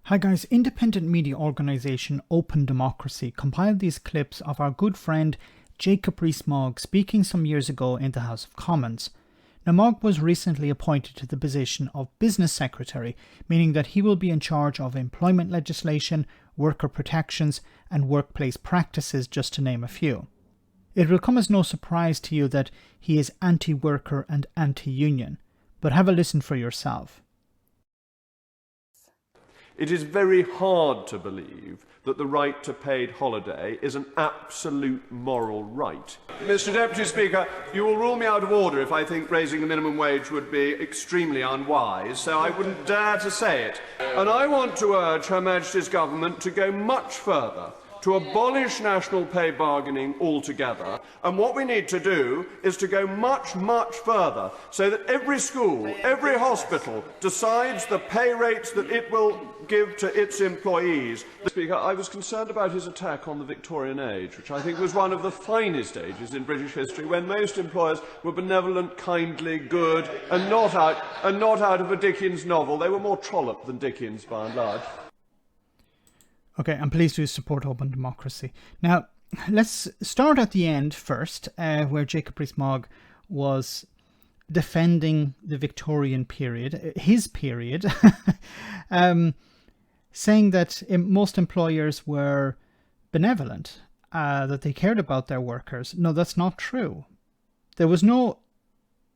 Hi guys, independent media organisation Open Democracy compiled these clips of our good friend Jacob Rees-Mogg speaking some years ago in the House of Commons. Now, Mogg was recently appointed to the position of Business Secretary, meaning that he will be in charge of employment legislation, worker protections and workplace practices, just to name a few. It will come as no surprise to you that he is anti-worker and anti-union, but have a listen for yourself. It is very hard to believe that the right to paid holiday is an absolute moral right. Mr. Deputy Speaker, you will rule me out of order if I think raising the minimum wage would be extremely unwise, so I wouldn't dare to say it. And I want to urge Her Majesty's Government to go much further, to abolish national pay bargaining altogether. And what we need to do is to go much, much further so that every school, every hospital decides the pay rates that it will give to its employees. Speaker, I was concerned about his attack on the Victorian age, which I think was one of the finest ages in British history, when most employers were benevolent, kindly, good, and not out of a Dickens novel. They were more Trollope than Dickens, by and large. Okay, and please do support Open Democracy. Now, let's start at the end first, where Jacob Rees-Mogg was defending the Victorian period, his period, saying that most employers were benevolent, that they cared about their workers. No, that's not true. There was no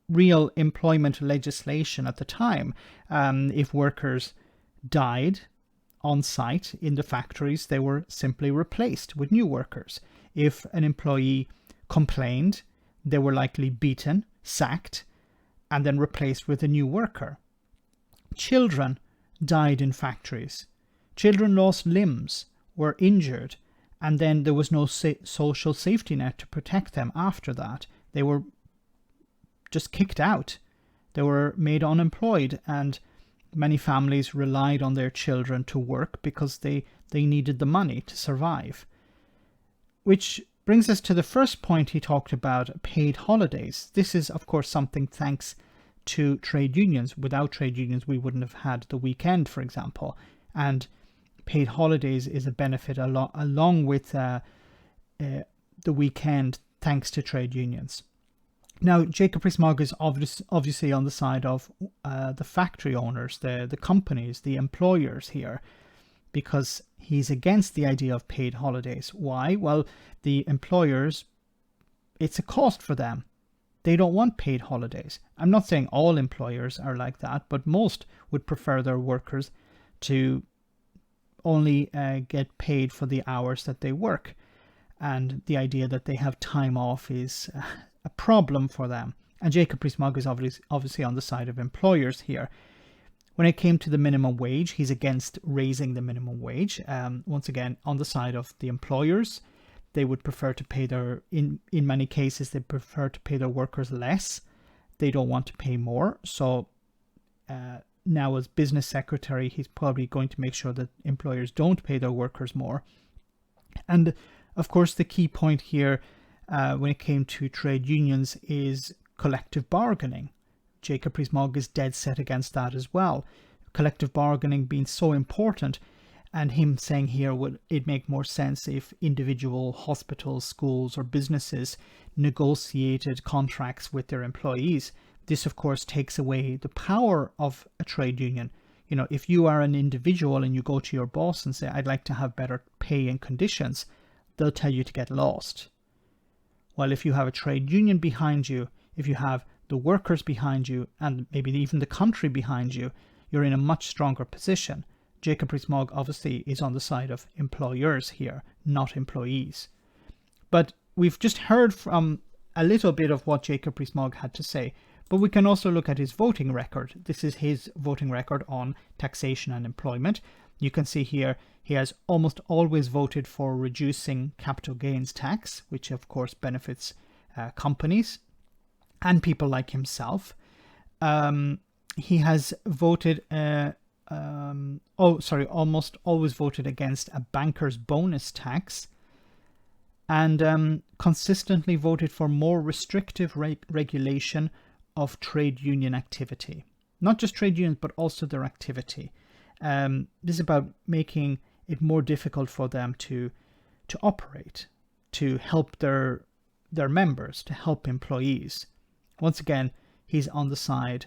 real employment legislation at the time. If workers died on site in the factories, they were simply replaced with new workers. If an employee complained, they were likely beaten, sacked, and then replaced with a new worker. Children died in factories. Children lost limbs, were injured, and then there was no social safety net to protect them after that. They were just kicked out. They were made unemployed, and many families relied on their children to work because they needed the money to survive. Which brings us to the first point he talked about, paid holidays. This is, of course, something thanks to trade unions. Without trade unions, we wouldn't have had the weekend, for example. And paid holidays is a benefit along with the weekend, thanks to trade unions. Now, Jacob Rees-Mogg is obviously on the side of the factory owners, the companies, the employers here, because he's against the idea of paid holidays. Why? Well, the employers, it's a cost for them. They don't want paid holidays. I'm not saying all employers are like that, but most would prefer their workers to only get paid for the hours that they work. And the idea that they have time off is a problem for them. And Jacob Rees-Mogg is obviously on the side of employers here. When it came to the minimum wage, he's against raising the minimum wage. Once again, on the side of the employers, they would prefer to pay in many cases, they prefer to pay their workers less. They don't want to pay more. So now as business secretary, he's probably going to make sure that employers don't pay their workers more. And of course, the key point here when it came to trade unions is collective bargaining. Jacob Rees-Mogg is dead set against that as well. Collective bargaining being so important, and him saying here would it make more sense if individual hospitals, schools or businesses negotiated contracts with their employees. This of course takes away the power of a trade union. You know, if you are an individual and you go to your boss and say, I'd like to have better pay and conditions, they'll tell you to get lost. Well, if you have a trade union behind you, if you have the workers behind you, and maybe even the country behind you, you're in a much stronger position. Jacob Rees-Mogg obviously is on the side of employers here, not employees. But we've just heard from a little bit of what Jacob Rees-Mogg had to say, but we can also look at his voting record. This is his voting record on taxation and employment. You can see here he has almost always voted for reducing capital gains tax, which of course benefits companies and people like himself. He has voted, almost always voted against a banker's bonus tax, and consistently voted for more restrictive regulation of trade union activity. Not just trade unions, but also their activity. This is about making it more difficult for them to operate, to help their members, to help employees. Once again, he's on the side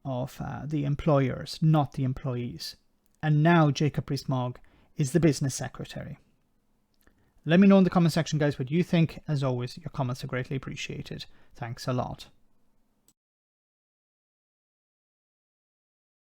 of the employers, not the employees. And now Jacob Rees-Mogg is the business secretary. Let me know in the comment section, guys, what you think. As always, your comments are greatly appreciated. Thanks a lot.